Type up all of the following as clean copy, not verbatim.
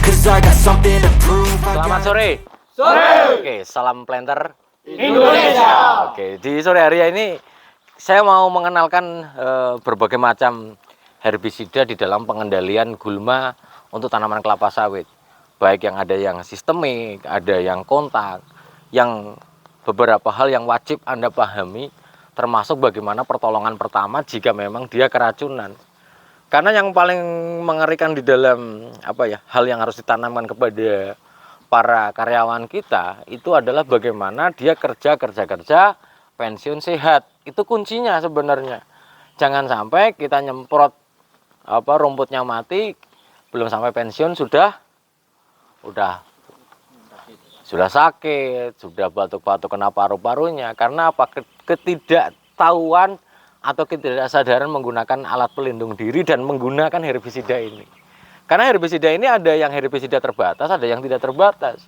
'cause I got something to prove. Selamat sore. Sore Oke, salam planter. Indonesia. Oke, di sore hari ini saya mau mengenalkan berbagai macam herbisida di dalam pengendalian gulma untuk tanaman kelapa sawit. Baik yang ada yang sistemik, ada yang kontak, yang beberapa hal yang wajib Anda pahami, termasuk bagaimana pertolongan pertama jika memang dia keracunan. Karena yang paling mengerikan di dalam hal yang harus ditanamkan kepada para karyawan kita itu adalah bagaimana dia kerja pensiun sehat. Itu kuncinya sebenarnya. Jangan sampai kita nyemprot rumputnya mati, belum sampai pensiun sudah sakit, sudah batuk-batuk kena paru-parunya. Karena apa? Ketidaktahuan atau ketidaksadaran menggunakan alat pelindung diri dan menggunakan herbisida ini. Karena herbisida ini ada yang herbisida terbatas, ada yang tidak terbatas.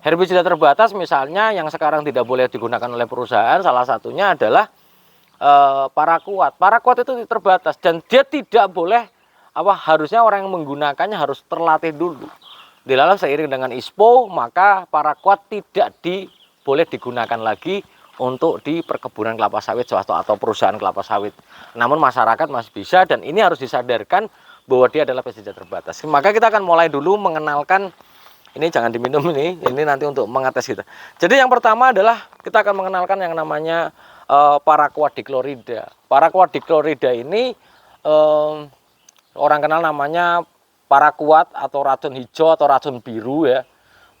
Herbisida terbatas misalnya yang sekarang tidak boleh digunakan oleh perusahaan, salah satunya adalah paraquat. Paraquat itu terbatas dan dia tidak boleh harusnya orang yang menggunakannya harus terlatih dulu. Dilalah seiring dengan ISPO, maka paraquat tidak boleh digunakan lagi untuk di perkebunan kelapa sawit swasta atau perusahaan kelapa sawit. Namun masyarakat masih bisa dan ini harus disadarkan bahwa dia adalah pestisida terbatas. Maka kita akan mulai dulu mengenalkan, ini jangan diminum ini nanti untuk mengetes kita. Jadi yang pertama adalah kita akan mengenalkan yang namanya paraquat dichlorida. Paraquat dichlorida ini orang kenal namanya paraquat atau racun hijau atau racun biru ya.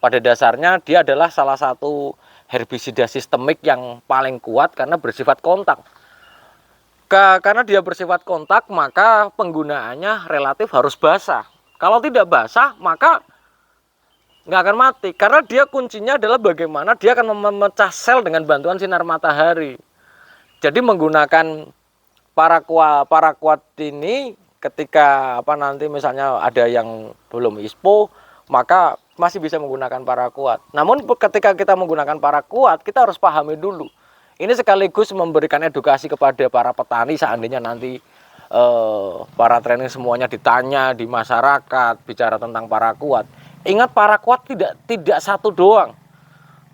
Pada dasarnya dia adalah salah satu herbisida sistemik yang paling kuat karena bersifat kontak. Karena dia bersifat kontak, maka penggunaannya relatif harus basah. Kalau tidak basah, maka nggak akan mati. Karena dia kuncinya adalah bagaimana dia akan memecah sel dengan bantuan sinar matahari. Jadi menggunakan paraquat ini ketika nanti misalnya ada yang belum ISPO, maka masih bisa menggunakan paraquat. Namun ketika kita menggunakan paraquat, kita harus pahami dulu. Ini sekaligus memberikan edukasi kepada para petani seandainya nanti para training semuanya ditanya di masyarakat bicara tentang paraquat. Ingat paraquat tidak satu doang.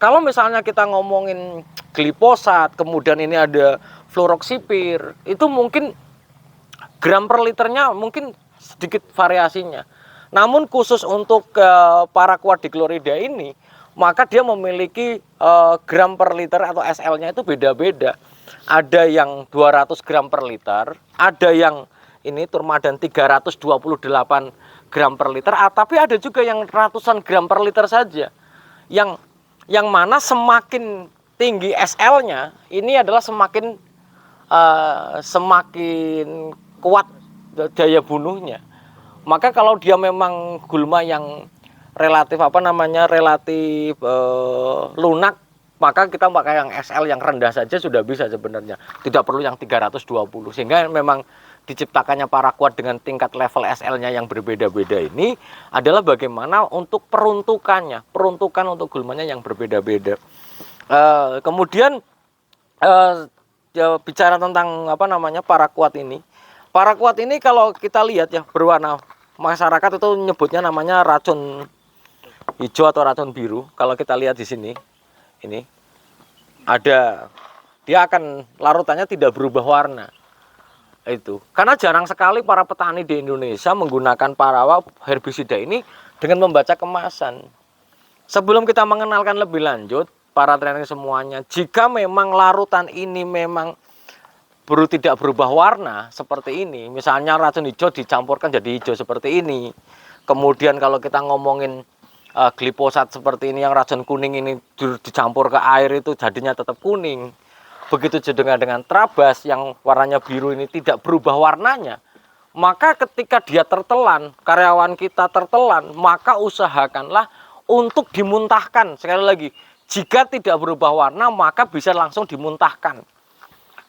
Kalau misalnya kita ngomongin glifosat, kemudian ini ada fluroxipir, itu mungkin gram per liternya mungkin sedikit variasinya. Namun khusus untuk paraquat dichlorida ini, maka dia memiliki gram per liter atau SL-nya itu beda-beda. Ada yang 200 gram per liter, ada yang ini Turmadan 328 gram per liter, tapi ada juga yang ratusan gram per liter saja. Yang mana semakin tinggi SL-nya, ini adalah semakin kuat daya bunuhnya. Maka kalau dia memang gulma yang relatif lunak, maka kita pakai yang SL yang rendah saja sudah bisa sebenarnya. Tidak perlu yang 320. Sehingga memang diciptakannya paraquat dengan tingkat level SL-nya yang berbeda-beda ini adalah bagaimana untuk peruntukan untuk gulmanya yang berbeda-beda. Kemudian bicara tentang paraquat ini. Paraquat ini kalau kita lihat ya berwarna, masyarakat itu nyebutnya namanya racun hijau atau racun biru. Kalau kita lihat di sini, ini ada, dia akan larutannya tidak berubah warna. Itu karena jarang sekali para petani di Indonesia menggunakan herbisida ini dengan membaca kemasan. Sebelum kita mengenalkan lebih lanjut para training semuanya, jika memang larutan ini memang tidak berubah warna seperti ini, misalnya racun hijau dicampurkan jadi hijau seperti ini, kemudian kalau kita ngomongin glifosat seperti ini yang racun kuning ini dicampur ke air itu jadinya tetap kuning. Begitu juga dengan trabas yang warnanya biru ini tidak berubah warnanya, maka ketika dia tertelan, karyawan kita tertelan, maka usahakanlah untuk dimuntahkan. Sekali lagi, jika tidak berubah warna maka bisa langsung dimuntahkan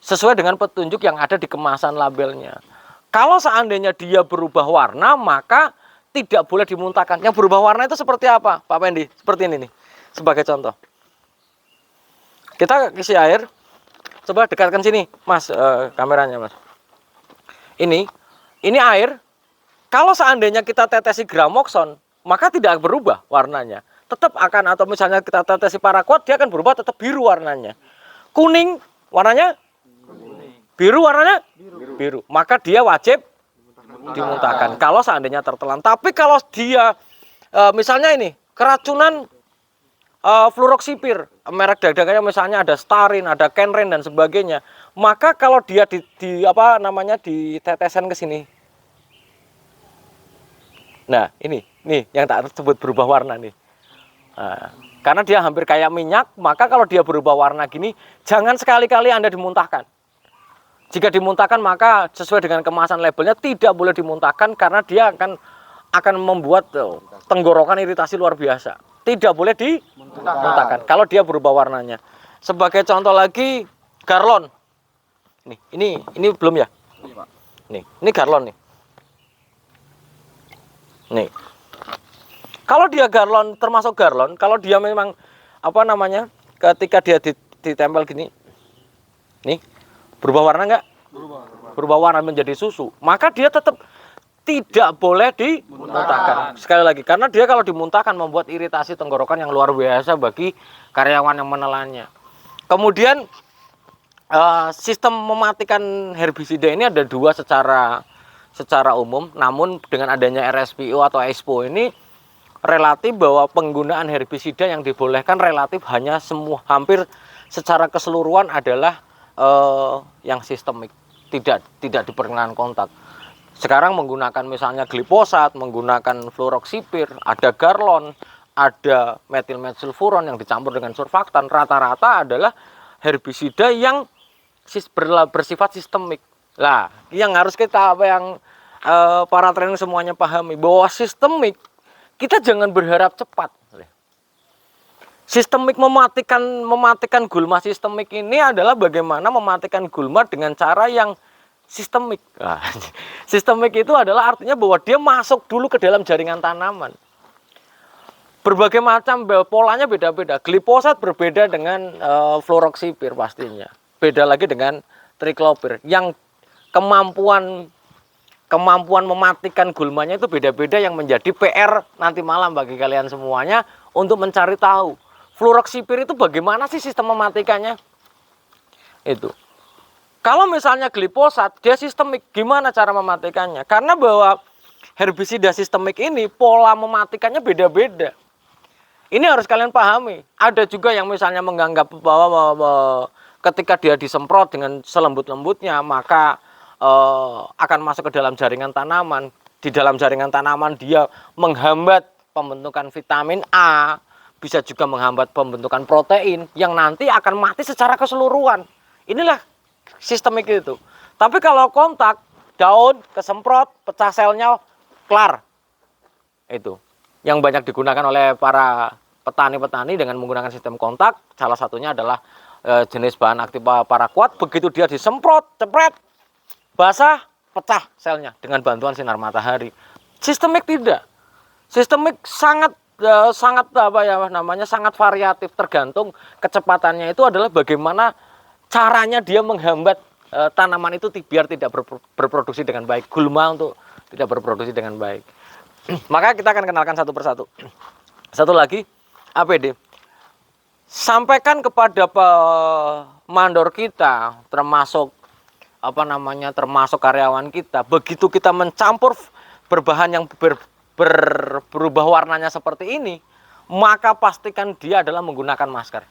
sesuai dengan petunjuk yang ada di kemasan labelnya. Kalau seandainya dia berubah warna, maka tidak boleh dimuntahkan. Yang berubah warna itu seperti apa, Pak Pendi? Seperti ini nih, sebagai contoh. Kita isi air, coba dekatkan sini, Mas, kameranya, Mas. Ini air. Kalau seandainya kita tetesi gramoxone, maka tidak berubah warnanya. Tetap akan, atau misalnya kita tetesi paraquat, dia akan berubah tetap biru warnanya. Kuning warnanya biru warnanya biru. Maka dia wajib dimuntahkan kalau seandainya tertelan. Tapi kalau dia misalnya ini keracunan fluoroxipir, merek dagangannya misalnya ada Starin, ada Kenren dan sebagainya, maka kalau dia ditetesan ke sini. Nah, ini yang tak sebut berubah warna nih. Nah, karena dia hampir kayak minyak, maka kalau dia berubah warna gini, jangan sekali-kali Anda dimuntahkan. Jika dimuntahkan, maka sesuai dengan kemasan labelnya tidak boleh dimuntahkan karena dia akan membuat tenggorokan iritasi luar biasa. Tidak boleh dimuntahkan kalau dia berubah warnanya. Sebagai contoh lagi, garlon. Ini belum ya? Ini garlon nih. Nih. Kalau dia garlon, termasuk garlon, kalau dia memang ketika dia ditempel gini, nih, berubah warna enggak? Berubah warna menjadi susu, maka dia tetap tidak boleh dimuntahkan. Sekali lagi, karena dia kalau dimuntahkan membuat iritasi tenggorokan yang luar biasa bagi karyawan yang menelannya. Kemudian sistem mematikan herbisida ini ada dua secara umum, namun dengan adanya RSPO atau ESPO ini relatif bahwa penggunaan herbisida yang dibolehkan relatif hanya hampir secara keseluruhan adalah yang sistemik, tidak diperkenankan kontak. Sekarang menggunakan misalnya glifosat, menggunakan fluoroxipir, ada garlon, ada metilmetsulfuron yang dicampur dengan surfaktan, rata-rata adalah herbisida yang bersifat sistemik. Lah, yang harus kita para trainer semuanya pahami bahwa sistemik kita jangan berharap cepat. Sistemik mematikan gulma sistemik ini adalah bagaimana mematikan gulma dengan cara yang sistemik. Nah, sistemik itu adalah artinya bahwa dia masuk dulu ke dalam jaringan tanaman. Berbagai macam polanya beda-beda. Glifosat berbeda dengan fluoroxipir pastinya. Beda lagi dengan triklopir. Yang kemampuan mematikan gulmanya itu beda-beda, yang menjadi PR nanti malam bagi kalian semuanya untuk mencari tahu. Fluoroxipir itu bagaimana sih sistem mematikannya? Itu. Kalau misalnya glifosat, dia sistemik, gimana cara mematikannya? Karena bahwa herbisida sistemik ini pola mematikannya beda-beda. Ini harus kalian pahami. Ada juga yang misalnya menganggap bahwa ketika dia disemprot dengan selembut-lembutnya, maka akan masuk ke dalam jaringan tanaman. Di dalam jaringan tanaman dia menghambat pembentukan vitamin A, bisa juga menghambat pembentukan protein yang nanti akan mati secara keseluruhan. Inilah sistemik itu. Tapi kalau kontak, daun kesemprot, pecah selnya, kelar. Itu yang banyak digunakan oleh para petani-petani dengan menggunakan sistem kontak. Salah satunya adalah jenis bahan aktif paraquat. Begitu dia disemprot, cepret, basah, pecah selnya dengan bantuan sinar matahari. Sistemik tidak. Sistemik sangat sangat variatif, tergantung kecepatannya. Itu adalah bagaimana caranya dia menghambat tanaman itu biar tidak berproduksi dengan baik, gulma untuk tidak berproduksi dengan baik. Maka kita akan kenalkan satu persatu. Satu lagi, APD. Sampaikan kepada mandor kita, termasuk termasuk karyawan kita, begitu kita mencampur berbahan yang berubah warnanya seperti ini, maka pastikan dia adalah menggunakan masker.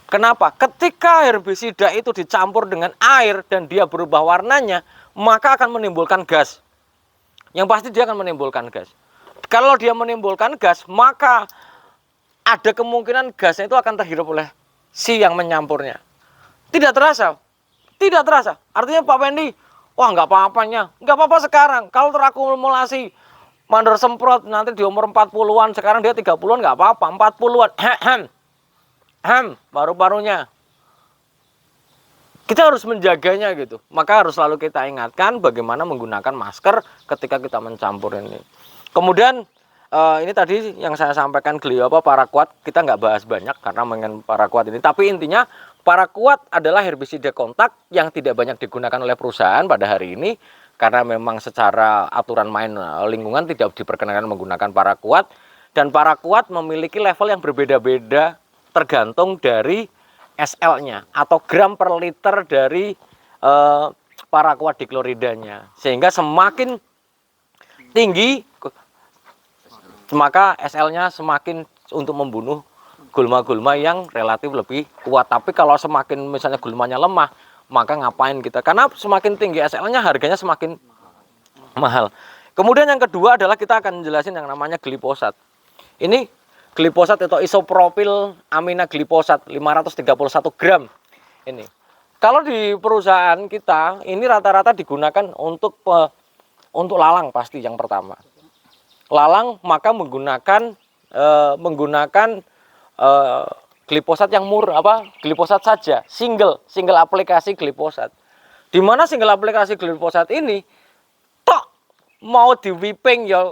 Kenapa? Ketika herbisida itu dicampur dengan air dan dia berubah warnanya, maka akan menimbulkan gas. Yang pasti dia akan menimbulkan gas. Kalau dia menimbulkan gas, maka ada kemungkinan gasnya itu akan terhirup oleh si yang menyampurnya. Tidak terasa. Tidak terasa. Artinya Pak Pendi, wah nggak apa-apanya. Nggak apa-apa sekarang. Kalau terakumulasi mandor semprot nanti di umur 40-an, sekarang dia 30-an nggak apa-apa. 40-an. Paru-parunya. Kita harus menjaganya gitu. Maka harus selalu kita ingatkan bagaimana menggunakan masker ketika kita mencampur ini. Kemudian ini tadi yang saya sampaikan paraquat, kita nggak bahas banyak karena mengenai paraquat ini. Tapi intinya paraquat adalah herbisida kontak yang tidak banyak digunakan oleh perusahaan pada hari ini karena memang secara aturan main lingkungan tidak diperkenankan menggunakan paraquat, dan paraquat memiliki level yang berbeda-beda tergantung dari SL-nya atau gram per liter dari paraquat dikloridanya, sehingga semakin tinggi maka SL-nya semakin untuk membunuh gulma-gulma yang relatif lebih kuat. Tapi kalau semakin misalnya gulmanya lemah, maka ngapain kita? Karena semakin tinggi SL-nya harganya semakin mahal. Kemudian yang kedua adalah kita akan jelasin yang namanya gliposat. Ini gliposat atau isopropil amina gliposat 531 gram. Ini. Kalau di perusahaan kita ini rata-rata digunakan untuk lalang pasti yang pertama. Lalang maka menggunakan gliposat yang gliposat saja, single aplikasi gliposat. Di mana single aplikasi gliposat ini tok mau di whipping ya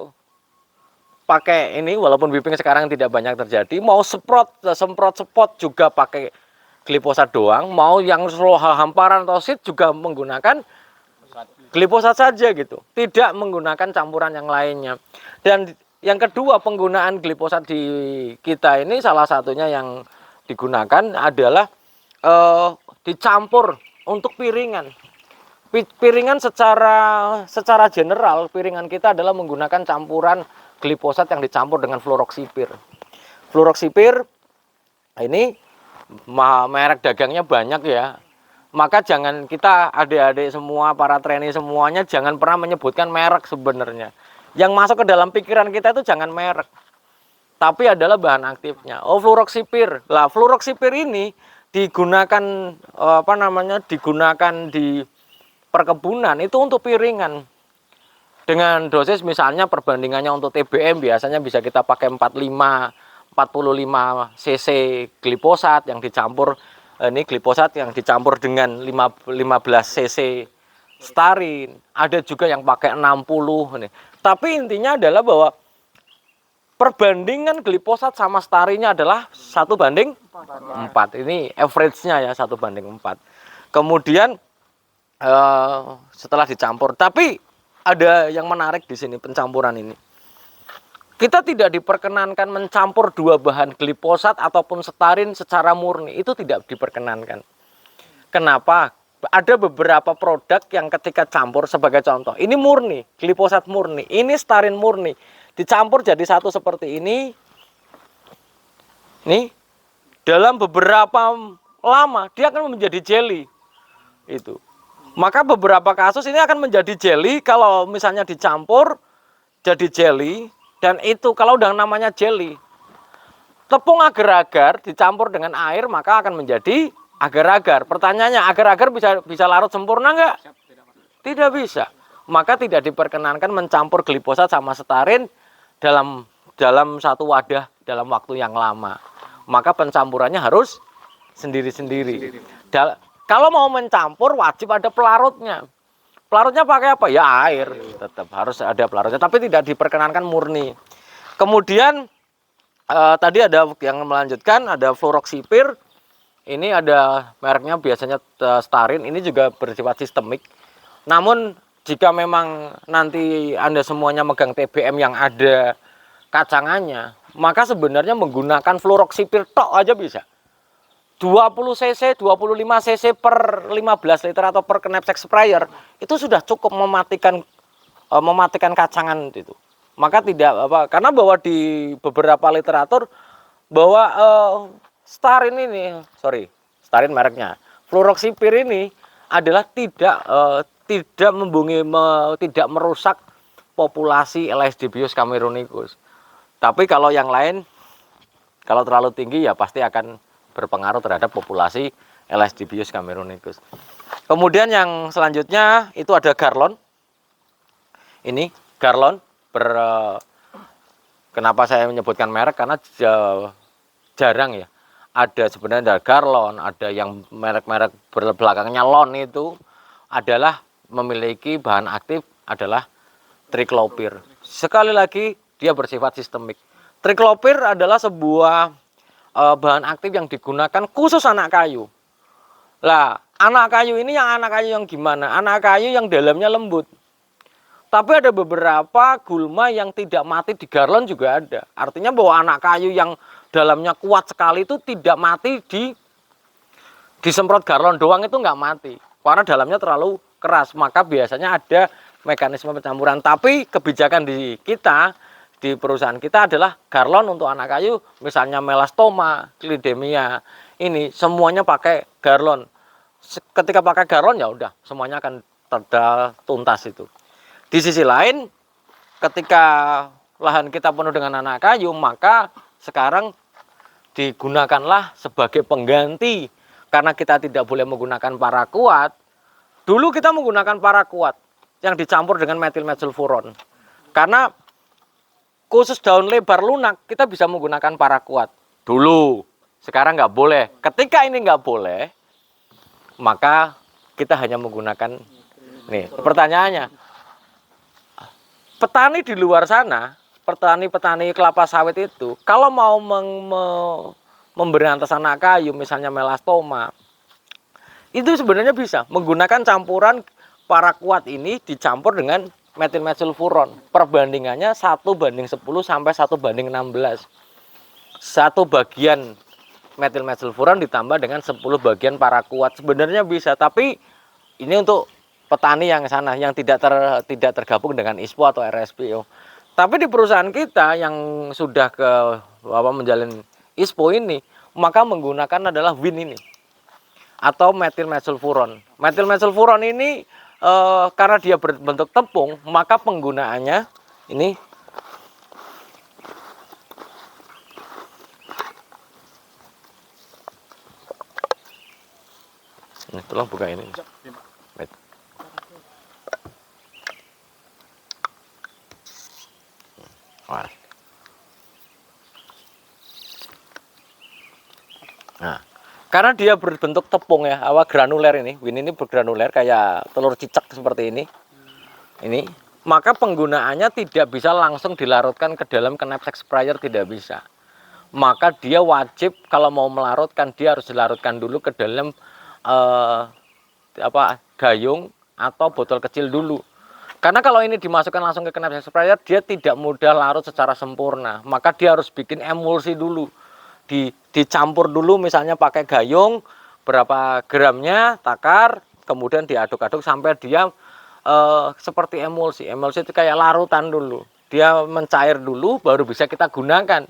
pakai ini, walaupun whipping sekarang tidak banyak terjadi, mau semprot juga pakai gliposat doang, mau yang hamparan atau seed juga menggunakan gliposat saja gitu, tidak menggunakan campuran yang lainnya. Dan yang kedua, penggunaan gliposat di kita ini salah satunya yang digunakan adalah dicampur untuk piringan. Piringan secara general, piringan kita adalah menggunakan campuran gliposat yang dicampur dengan fluroxipir. Fluroxipir ini merek dagangnya banyak ya. Maka jangan kita adik-adik semua, para trainee semuanya jangan pernah menyebutkan merek sebenarnya. Yang masuk ke dalam pikiran kita itu jangan merek, tapi adalah bahan aktifnya. Oh, fluroxipir. Lah, fluroxipir ini digunakan digunakan di perkebunan itu untuk piringan. Dengan dosis misalnya perbandingannya untuk TBM biasanya bisa kita pakai 45 cc gliposat yang dicampur gliposat yang dicampur dengan 15 cc starin. Ada juga yang pakai 60 nih. Tapi intinya adalah bahwa perbandingan gliposat sama starinnya adalah 1:4. Ini average-nya ya 1:4. Kemudian setelah dicampur, tapi ada yang menarik di sini pencampuran ini. Kita tidak diperkenankan mencampur dua bahan gliposat ataupun starin secara murni, itu tidak diperkenankan. Kenapa? Ada beberapa produk yang ketika campur, sebagai contoh, ini murni, gliposat murni, ini starin murni, dicampur jadi satu seperti ini. Nih, dalam beberapa lama dia akan menjadi jelly. Itu. Maka beberapa kasus ini akan menjadi jelly kalau misalnya dicampur jadi jelly, dan itu kalau udah namanya jelly, tepung agar-agar dicampur dengan air maka akan menjadi agar-agar. Pertanyaannya, agar-agar bisa larut sempurna enggak? Tidak bisa. Maka tidak diperkenankan mencampur gliposat sama starin dalam satu wadah dalam waktu yang lama. Maka pencampurannya harus sendiri-sendiri. Kalau mau mencampur wajib ada pelarutnya. Pelarutnya pakai apa? Ya air. Tetap harus ada pelarutnya, tapi tidak diperkenankan murni. Kemudian tadi ada yang melanjutkan, ada fluroxipir. Ini ada mereknya biasanya starin, ini juga bersifat sistemik. Namun jika memang nanti Anda semuanya megang TBM yang ada kacangannya, maka sebenarnya menggunakan fluroxipir tok aja bisa. 20 cc, 25 cc per 15 liter atau per knapsack sprayer itu sudah cukup mematikan kacangan itu. Maka tidak karena bahwa di beberapa literatur bahwa starin mereknya, fluroxipir ini adalah tidak merusak populasi Elastobius cameronicus. Tapi kalau yang lain, kalau terlalu tinggi ya pasti akan berpengaruh terhadap populasi Elastobius cameronicus. Kemudian yang selanjutnya itu ada Garlon. Ini Garlon kenapa saya menyebutkan merek, karena jarang ya. Ada sebenarnya ada Garlon, ada yang merek-merek belakangnya Lon itu adalah memiliki bahan aktif adalah triklopir. Sekali lagi dia bersifat sistemik. Triklopir adalah sebuah bahan aktif yang digunakan khusus anak kayu. Lah, anak kayu ini anak kayu yang gimana? Anak kayu yang dalamnya lembut. Tapi ada beberapa gulma yang tidak mati di garlon juga ada. Artinya bahwa anak kayu yang dalamnya kuat sekali itu tidak mati disemprot garlon doang itu nggak mati. Karena dalamnya terlalu keras. Maka biasanya ada mekanisme pencampuran. Tapi kebijakan di kita, di perusahaan kita adalah garlon untuk anak kayu. Misalnya melastoma, clidemia. Ini semuanya pakai garlon. Ketika pakai garlon ya udah semuanya akan tuntas itu. Di sisi lain, ketika lahan kita penuh dengan anak kayu, maka sekarang digunakanlah sebagai pengganti. Karena kita tidak boleh menggunakan paraquat. Dulu kita menggunakan paraquat yang dicampur dengan metilmetsulfuron. Karena khusus daun lebar lunak, kita bisa menggunakan paraquat. Dulu, sekarang nggak boleh. Ketika ini nggak boleh, maka kita hanya menggunakan, nih pertanyaannya, petani di luar sana, petani-petani kelapa sawit itu, kalau mau memberantas anak kayu, misalnya melastoma, itu sebenarnya bisa menggunakan campuran paraquat ini dicampur dengan metilmetsulfuron. Perbandingannya 1:10 sampai 1:16. 1 bagian metilmetsulfuron ditambah dengan 10 bagian paraquat. Sebenarnya bisa, tapi ini untuk petani yang sana yang tidak tergabung dengan ISPO atau RSPO. Tapi di perusahaan kita yang sudah menjalin ISPO ini, maka menggunakan adalah WIN ini atau metilmetsulfuron. Metilmetsulfuron ini karena dia berbentuk tepung, maka penggunaannya ini tolong buka ini. Nah, karena dia berbentuk tepung ya, granuler ini, WIN ini bergranuler kayak telur cicak seperti ini. Maka penggunaannya tidak bisa langsung dilarutkan ke dalam knapsack sprayer, tidak bisa. Maka dia wajib kalau mau melarutkan, dia harus dilarutkan dulu ke dalam gayung atau botol kecil dulu. Karena kalau ini dimasukkan langsung ke knapsack sprayer, dia tidak mudah larut secara sempurna. Maka dia harus bikin emulsi dulu. Dicampur dulu misalnya pakai gayung, berapa gramnya, takar, kemudian diaduk-aduk sampai dia seperti emulsi. Emulsi itu kayak larutan dulu. Dia mencair dulu, baru bisa kita gunakan.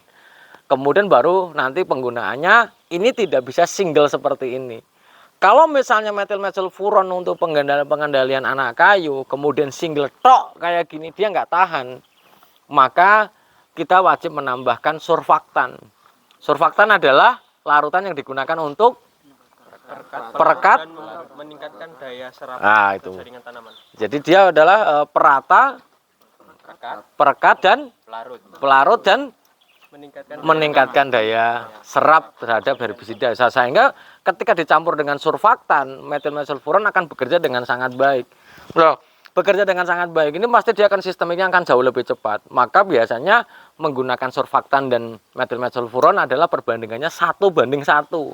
Kemudian baru nanti penggunaannya, ini tidak bisa single seperti ini. Kalau misalnya metilmetsulfuron untuk pengendalian anak kayu, kemudian single tok kayak gini, dia nggak tahan. Maka kita wajib menambahkan surfaktan. Surfaktan adalah larutan yang digunakan untuk perekat meningkatkan daya serap jaringan tanaman. Jadi dia adalah perata, perekat dan pelarut dan meningkatkan daya serap terhadap herbisida. Sehingga ketika dicampur dengan surfaktan, metilmetsulfuron akan bekerja dengan sangat baik. Bekerja dengan sangat baik ini pasti dia akan sistemiknya akan jauh lebih cepat. Maka biasanya menggunakan surfaktan dan metilmetsulfuron adalah perbandingannya 1:1.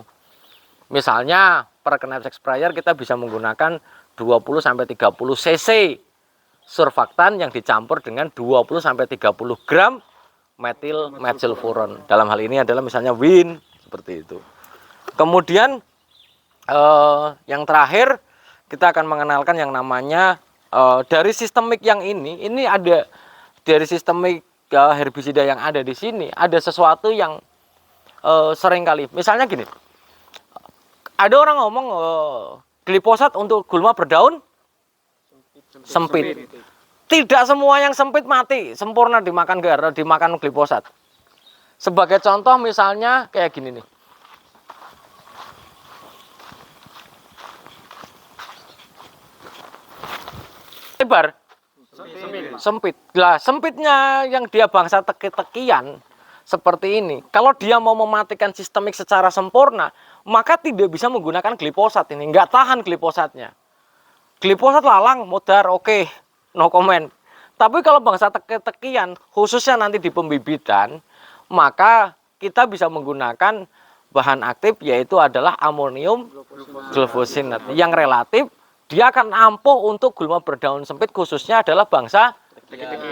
Misalnya per knapsack sprayer kita bisa menggunakan 20-30 cc surfaktan yang dicampur dengan 20-30 gram metilmetsulfuron. Dalam hal ini adalah misalnya WIN seperti itu. Kemudian yang terakhir kita akan mengenalkan yang namanya dari sistemik yang ini ada dari sistemik herbisida yang ada di sini ada sesuatu yang sering kali, misalnya gini, ada orang ngomong glifosat untuk gulma berdaun sempit. Tidak semua yang sempit mati sempurna dimakan glifosat. Sebagai contoh misalnya kayak gini nih. Lebar. Sempit. Lah, sempitnya yang dia bangsa teki-tekian seperti ini. Kalau dia mau mematikan sistemik secara sempurna, maka tidak bisa menggunakan glifosat ini. Nggak tahan glifosatnya. Glifosat lalang, modar, oke. No comment. Tapi kalau bangsa teki-tekian, khususnya nanti di pembibitan, maka kita bisa menggunakan bahan aktif yaitu adalah amonium glufosinat yang relatif dia akan ampuh untuk gulma berdaun sempit, khususnya adalah bangsa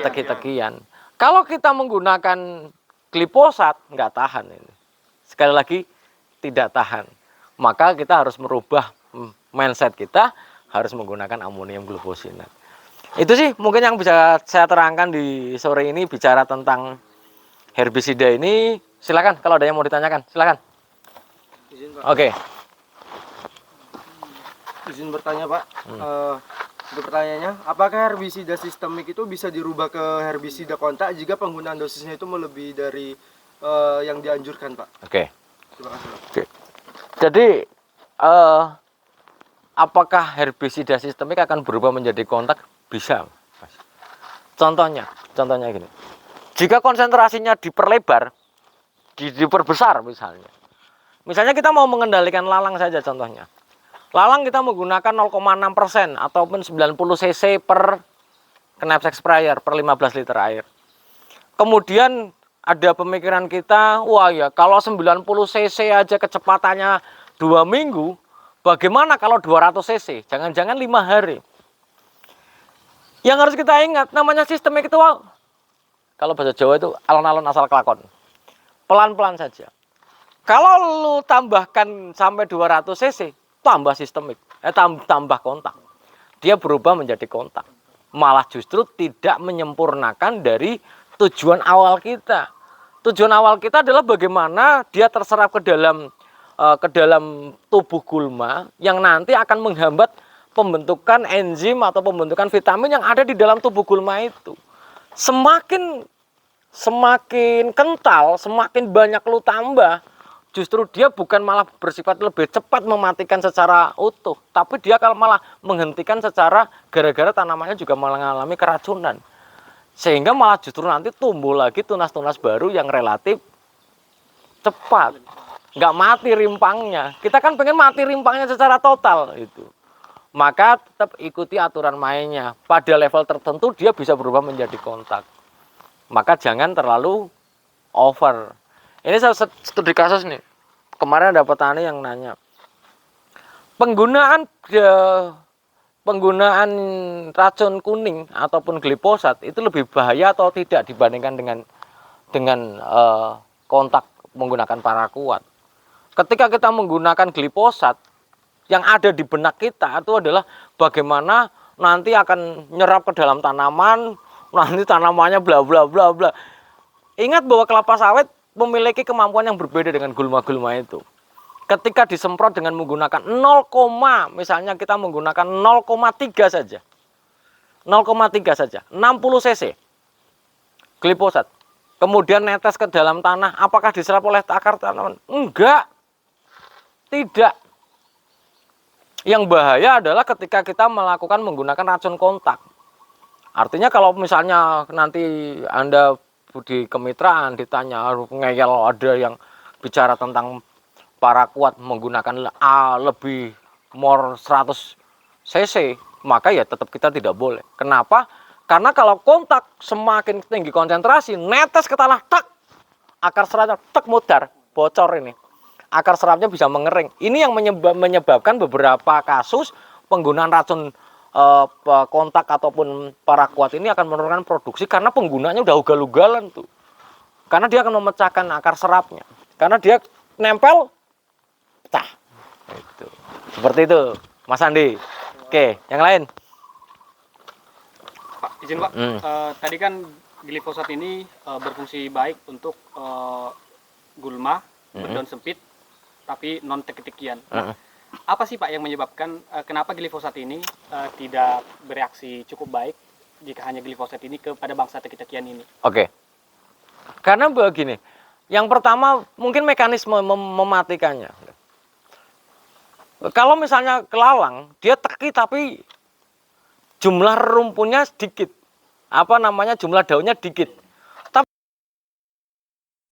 teki-tekian. Kalau kita menggunakan glifosat, nggak tahan ini. Sekali lagi, tidak tahan. Maka kita harus merubah mindset kita, harus menggunakan amonium glufosinat. Itu sih mungkin yang bisa saya terangkan di sore ini bicara tentang herbisida ini. Silakan kalau ada yang mau ditanyakan, silakan. Izin, Pak. Oke. Izin bertanya, Pak. Untuk pertanyaannya, apakah herbisida sistemik itu bisa dirubah ke herbisida kontak jika penggunaan dosisnya itu melebihi dari yang dianjurkan, Pak? Oke. Terima kasih, Pak. Oke. Jadi apakah herbisida sistemik akan berubah menjadi kontak? Bisa, Mas. Contohnya gini. Jika konsentrasinya diperlebar, diperbesar misalnya. Misalnya kita mau mengendalikan lalang saja contohnya. Lalang kita menggunakan 0,6% ataupun 90 cc per knapsack sprayer per 15 liter air. Kemudian ada pemikiran kita, wah ya kalau 90 cc aja kecepatannya 2 minggu, bagaimana kalau 200 cc? Jangan-jangan 5 hari. Yang harus kita ingat, namanya sistemik itu, kalau bahasa Jawa itu alon-alon asal kelakon. Pelan-pelan saja. Kalau lu tambahkan sampai 200 cc, tambah sistemik, tambah kontak. Dia berubah menjadi kontak. Malah justru tidak menyempurnakan dari tujuan awal kita. Tujuan awal kita adalah bagaimana dia terserap ke dalam tubuh gulma yang nanti akan menghambat pembentukan enzim atau pembentukan vitamin yang ada di dalam tubuh gulma itu. Semakin kental, semakin banyak lu tambah, justru dia bukan malah bersifat lebih cepat mematikan secara utuh, tapi dia kalau malah menghentikan secara gara-gara tanamannya juga mengalami keracunan. Sehingga malah justru nanti tumbuh lagi tunas-tunas baru yang relatif cepat. Nggak mati rimpangnya. Kita kan pengen mati rimpangnya secara total itu. Maka tetap ikuti aturan mainnya. Pada level tertentu dia bisa berubah menjadi kontak. Maka jangan terlalu over. Ini saya studi kasus nih. Kemarin ada petani yang nanya. Penggunaan racun kuning ataupun glifosat itu lebih bahaya atau tidak dibandingkan dengan kontak menggunakan paraquat. Ketika kita menggunakan glifosat, yang ada di benak kita itu adalah bagaimana nanti akan nyerap ke dalam tanaman, nanti tanamannya bla bla bla bla. Ingat bahwa kelapa sawit memiliki kemampuan yang berbeda dengan gulma-gulma itu. Ketika disemprot dengan menggunakan 0, misalnya kita menggunakan 0,3 saja. 0,3 saja, 60 cc glifosat. Kemudian netes ke dalam tanah, apakah diserap oleh akar tanaman? Enggak. Tidak. Yang bahaya adalah ketika kita menggunakan racun kontak. Artinya kalau misalnya nanti Anda di kemitraan ditanya, ngeyel ada yang bicara tentang paraquat menggunakan lebih more 100 cc, maka ya tetap kita tidak boleh. Kenapa? Karena kalau kontak semakin tinggi konsentrasi, netes ke tanah, tak, akar seratnya tak mudar, bocor ini. Akar serapnya bisa mengering. Ini yang menyebabkan beberapa kasus penggunaan racun kontak ataupun paraquat ini akan menurunkan produksi karena penggunaannya udah ugal-ugalan tuh. Karena dia akan memecahkan akar serapnya. Karena dia nempel, pecah. Itu. Seperti itu, Mas Andi. Oke, yang lain. Pak, izin Pak. Tadi kan glifosat ini berfungsi baik untuk gulma, berdaun sempit, tapi non teki-tekian. Apa sih Pak yang menyebabkan kenapa glifosat ini tidak bereaksi cukup baik jika hanya glifosat ini kepada bangsa teki-tekian ini? Oke. Karena begini, yang pertama mungkin mekanisme mematikannya. Kalau misalnya kelalang, dia teki tapi jumlah rumpunnya sedikit. Jumlah daunnya dikit.